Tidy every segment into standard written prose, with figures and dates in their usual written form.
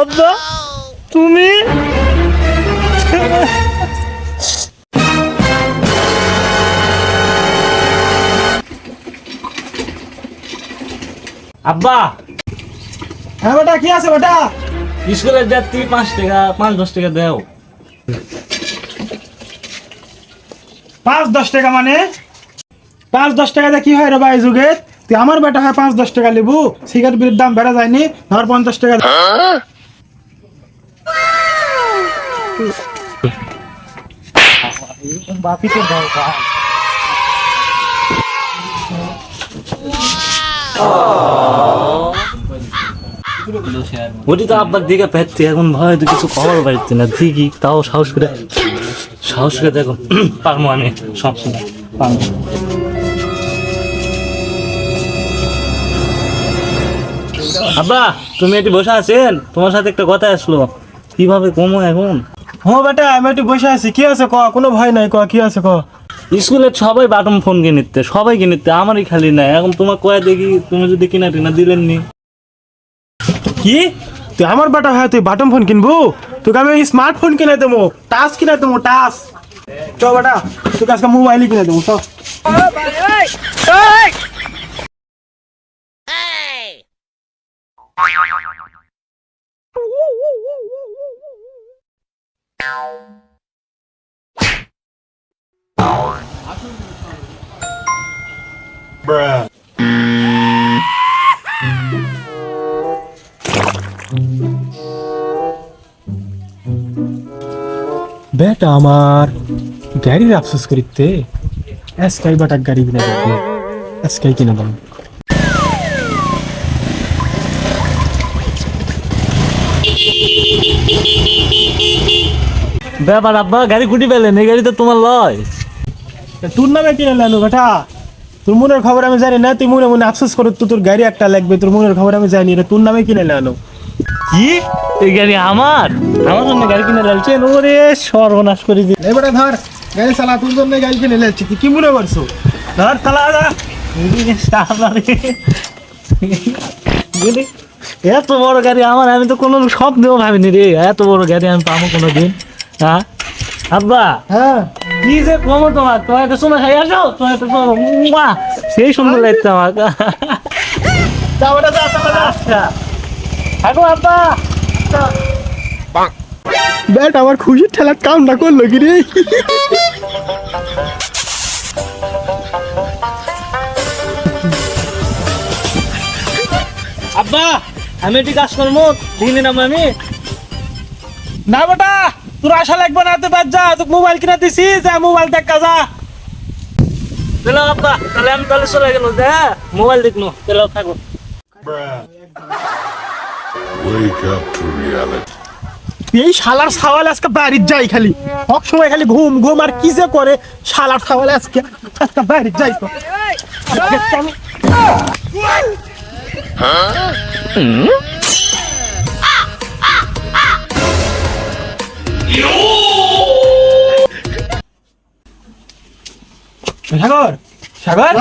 আব্বা তুমি আব্বা হ্যাঁ বেটা কি আছে বেটা? স্কুলের যাত্রী 5 টাকা 5-10 টাকা দাও। 5-10 টাকা মানে 5-10 টাকা কি হয় রে ভাই যুগে? তুই আমার বেটা হয় 5-10 টাকা লিবু? সিগারেট বিড়ির দাম বেড়ে যায়নি? ধর 50 টাকা। বাপি তো দাও ভাই। ওটি তো আব্বার দিকে পেতে এখন ভয় তো কিছু খবর পাইছে না ঠিকই তাও সাহস করে দেখো পারবো আমি সবসময় পারবো। আব্বা তুমি এটি বসে আছেন, তোমার সাথে একটা কথা আসলো, কিভাবে কমো এখন? হ্যাঁ বেটা আমি একটু বসে আছি। কি আছে ক? কোনো ভয় নাই, ক কি আছে ক? স্কুলে সবাই বাটন ফোন কিনে নিতে, সবাই কিনে নিতে, আমারই খালি নাই। এখন তোমার কয়া দেখি তুমি যদি কিনা টিনা দিলেননি। কি তুই আমার বেটা হয় তুই বাটন ফোন কিনবু? তোকে আমি স্মার্টফোন কিনে দেবো, টাচ কিনে দেবো, টাচ। চ বেটা তোকে আজকে মোবাইলই কিনে দেবো। চ বেটা আমার গাড়ির আফসোস করিতে এসকাই বেটা গাড়ি কিনে দেবো, এসকাই কিনে দেবো। ব্যাপার আব্বা গাড়ি কুটি পেলেন, এই গাড়ি তো তোমার লয়। তোর নামে কিনে নেলো বেটা? তোর মনের খবর আমি জানি না, তুই মনে মনে আফসোস করো তোর গাড়ি একটা লাগবে, তোর মনের খবর আমি জানি না, তোর নামে কিনে নেলো। কি এই গাড়ি আমার জন্য গাড়ি কিনে লাগছেন? ওরে সর্বনাশ করে দিই। এবারে ধর গাড়ি চালা, তোর জন্য গাড়ি কিনে নিচ্ছি। তুই কি মনে করছো? ধর চালা যা। এত বড় গাড়ি আমার, আমি তো কোনো স্বপ্নেও ভাবিনি রে এত বড় গাড়ি আমি পাবো কোনোদিন। হ্যাঁ আব্বা হ্যাঁ কি যে কমো তোমার একটা সময় খাই আসো, তোমার একটা সেই সুন্দর লাগছে আমার। যা বেটা যা, চালা যা। আচ্ছা থাকো আব্বা। বেট আমার খুশির ঠেলার কামটা করলো কি রে? আব্বা আমি এটি কাজ করবো দিনে নাম আমি। না বেটা তোর আশা লাগবে না, তুই বাদ যা, তোকে মোবাইল কিনে দিছি, যা মোবাইল দেখ যা। তাহলে আব্বা তাহলে আমি তাহলে চলে গেল, হ্যাঁ মোবাইল দেখলো তাহলে থাকো। Wake up to reality. এই শালার ছাওয়াল আজকে বাড়ির যাই খালি সব সময় খালি ঘুম ঘুম আর কি যে করে শালার ছাওয়াল আজকে বাড়ির যাই তো। আজকে আমি সাগর সাগর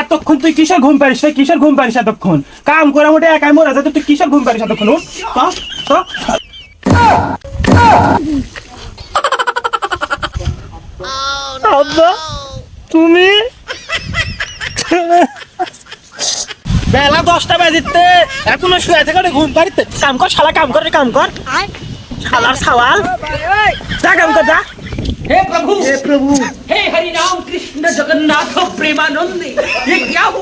এতক্ষণ তুই কিসের ঘুম পারিস? কিসের ঘুম পারিস এতক্ষণ? কাম করে মোটে একাই মরে যায়, তুই কিসের ঘুম পারিস এতক্ষণ? আব্বা তুমি বেলা 10টা বাজিতে এখনো শুয়ে থেকে ঘুম পারিতে? কাম কর শালা, কাম কর, কাম কর শালার ছাওয়াল, যা কাম কর যা। हे प्रभु हे प्रभु हे हरि राम कृष्ण जगन्नाथ प्रेमानंद ये क्या हुआ?